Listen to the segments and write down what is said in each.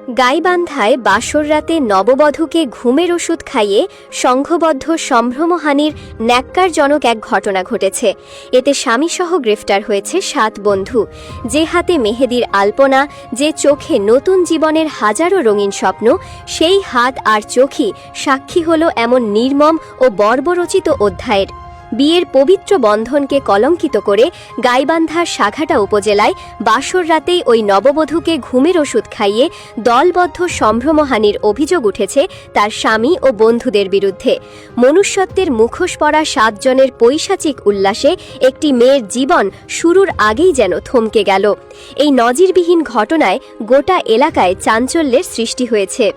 গাইবান্ধায় বাসর রাতে নববধূকে ঘুমের ওষুধ খাইয়ে সংঘবদ্ধ সম্ভ্রমহানির ন্যাক্কারজনক এক ঘটনা ঘটেছে। এতে স্বামীসহ গ্রেফতার হয়েছে 7 বন্ধু। যে হাতে মেহেদির আলপনা, যে চোখে নতুন জীবনের হাজারো রঙিন স্বপ্ন, সেই হাত আর চোখই সাক্ষী হল এমন নির্মম ও বর্বরচিত অধ্যায়ের। বিয়ের পবিত্র বন্ধনকে কলঙ্কিত করে গাইবান্ধার সাঘাটা উপজেলায় বাসর রাতেই ওই নববধূকে ঘুমের ওষুধ খাইয়ে দলবদ্ধ সম্ভ্রমহানির অভিযোগ উঠেছে তার স্বামী ও বন্ধুদের বিরুদ্ধে। মনুষ্যত্বের মুখোশ পরা 7 জনের পৈশাচিক উল্লাসে একটি মেয়ের জীবন শুরুর আগেই যেন থমকে গেল। এই নজিরবিহীন ঘটনায় গোটা এলাকায় চাঞ্চল্যের সৃষ্টি হয়েছে।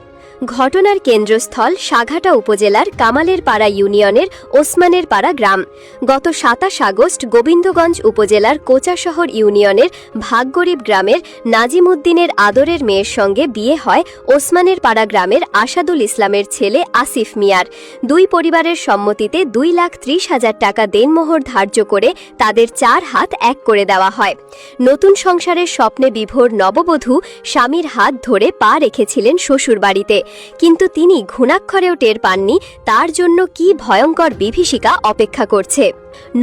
ঘটনার কেন্দ্রস্থল সাঘাটা উপজেলার কামালের পাড়া ইউনিয়নের ওসমানের পাড়া গ্রাম। গত 27 আগস্ট গোবিন্দগঞ্জ উপজেলার কোচাশহর ইউনিয়নের ভাগগরিব গ্রামের নাজিম উদ্দিনের আদরের মেয়ের সঙ্গে বিয়ে হয় ওসমানের পাড়া গ্রামের আসাদুল ইসলামের ছেলে আসিফ মিয়ার। দুই পরিবারের সম্মতিতে 2,30,000 টাকা দেনমোহর ধার্য করে তাদের 4 হাত এক করে দেওয়া হয়। নতুন সংসারের স্বপ্নে বিভোর নববধূ স্বামীর হাত ধরে পা রেখেছিলেন শ্বশুরবাড়িতে, কিন্তু তিনি ঘুণাক্ষরেও টের পাননি তার জন্য কি ভয়ঙ্কর বিভীষিকা অপেক্ষা করছে।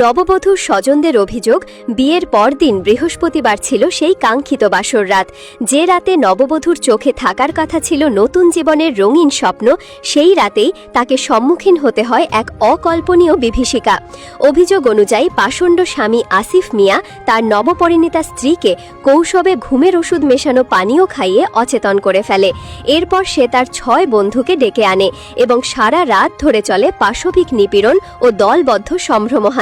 নববধূর স্বজনদের অভিযোগ, বিয়ের পরদিন বৃহস্পতিবার ছিল সেই কাঙ্ক্ষিত বাসর রাত। যে রাতে নববধূর চোখে থাকার কথা ছিল নতুন জীবনের রঙিন স্বপ্ন, সেই রাতেই তাকে সম্মুখীন হতে হয় এক অকল্পনীয় বিভীষিকা। অভিযোগ অনুযায়ী পাষণ্ড স্বামী আসিফ মিয়া তার নবপরিণীতা স্ত্রীকে কৌশবে ঘুমের ওষুধ মেশানো পানীয় খাইয়ে অচেতন করে ফেলে। এরপর সে তার 6 বন্ধুকে ডেকে আনে এবং সারা রাত ধরে চলে পাশবিক নিপীড়ন ও দলবদ্ধ সম্ভ্রমহানি।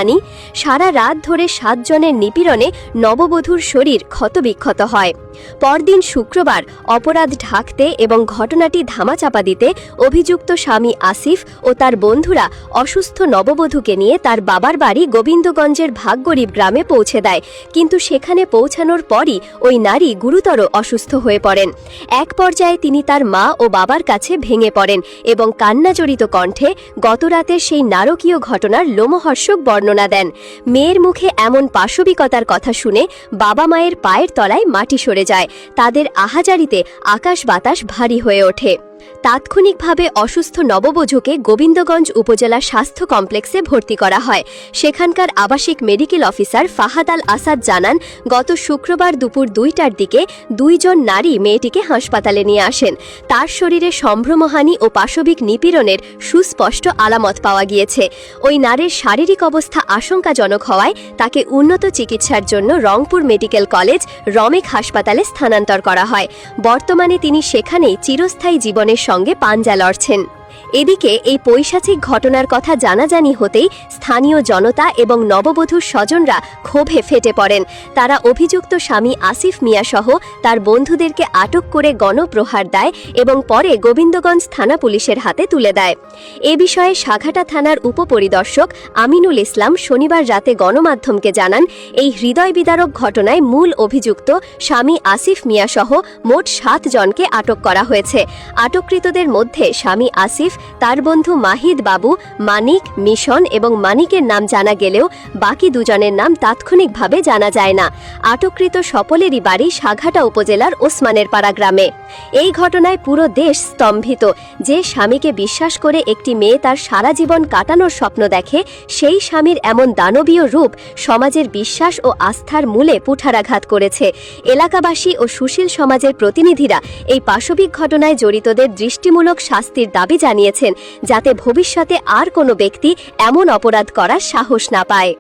সারা রাত ধরে 7 জনের নিপীড়নে নববধূর শরীর ক্ষতবিক্ষত হয়। পরদিন শুক্রবার অপরাধ ঢাকতে এবং ঘটনাটি ধামাচাপা দিতে অভিযুক্ত স্বামী আসিফ ও তার বন্ধুরা অসুস্থ নববধূকে নিয়ে তার বাবার বাড়ি গোবিন্দগঞ্জের ভাগগরিব গ্রামে পৌঁছে দেয়, কিন্তু সেখানে পৌঁছানোর পরই ওই নারী গুরুতর অসুস্থ হয়ে পড়েন। এক পর্যায়ে তিনি তার মা ও বাবার কাছে ভেঙে পড়েন এবং কান্নাজড়িত কণ্ঠে গতরাতের সেই নারকীয় ঘটনার লোমহর্ষক বর্ণনা দেন। মেয়ের মুখে এমন পাশবিকতার কথা শুনে বাবা মায়ের পায়ের তলায় মাটি সরে যায়। তাদের আহাজারিতে আকাশ বাতাস ভারী হয়ে ওঠে। তাৎক্ষণিকভাবে অসুস্থ নববধূকে গোবিন্দগঞ্জ উপজেলা স্বাস্থ্য কমপ্লেক্সে ভর্তি করা হয়। সেখানকার আবাসিক মেডিকেল অফিসার ফাহাদ আল আসাদ জানান, গত শুক্রবার দুপুর 2টার দিকে 2 জন নারী মেয়েটিকে হাসপাতালে নিয়ে আসেন। তার শরীরে সম্ভ্রমহানি ও পাশবিক নিপীড়নের সুস্পষ্ট আলামত পাওয়া গিয়েছে। ওই নারীর শারীরিক অবস্থা আশঙ্কাজনক হওয়ায় তাকে উন্নত চিকিৎসার জন্য রংপুর মেডিকেল কলেজ রমেক হাসপাতালে স্থানান্তর করা হয়। বর্তমানে তিনি সেখানেই চিরস্থায়ী জীবনের সঙ্গে পাঞ্জা লড়ছেন। এদিকে এই পৈশাচিক ঘটনার কথা জানাজানি হতেই স্থানীয় জনতা এবং নববধূর স্বজনরা ক্ষোভে ফেটে পড়েন। তারা অভিযুক্ত স্বামী আসিফ মিয়া সহ তার বন্ধুদেরকে আটক করে গণপ্রহার দেয় এবং পরে গোবিন্দগঞ্জ থানা পুলিশের হাতে তুলে দেয়। এ বিষয়ে সাঘাটা থানার উপপরিদর্শক আমিনুল ইসলাম শনিবার রাতে গণমাধ্যমকে জানান, এই হৃদয় বিদারক ঘটনায় মূল অভিযুক্ত স্বামী আসিফ মিয়া সহ মোট 7 জনকে আটক করা হয়েছে। আটককৃতদের মধ্যে স্বামী আসিফ, তার বন্ধু মাহিদ বাবু, মানিক, মিশন এবং মানিকের নাম জানা গেলেও বাকি 2 জনের নাম তাৎক্ষণিকভাবে জানা যায় না। আটককৃত সকলেরই বাড়ি সাঘাটা উপজেলার ওসমানের পাড়া গ্রামে। এই ঘটনায় পুরো দেশ স্তম্ভিত। যে স্বামীকে বিশ্বাস করে একটি মেয়ে তার সারা জীবন কাটানোর স্বপ্ন দেখে, সেই স্বামীর এমন দানবীয় রূপ সমাজের বিশ্বাস ও আস্থার মূলে কুঠারাঘাত করেছে। এলাকাবাসী ও সুশীল সমাজের প্রতিনিধিরা এই পাশবিক ঘটনায় জড়িতদের দৃষ্টিমূলক শাস্তির দাবি জানিয়েছেন, যাতে ভবিষ্যতে আর কোনো ব্যক্তি এমন অপরাধ করার সাহস না পায়।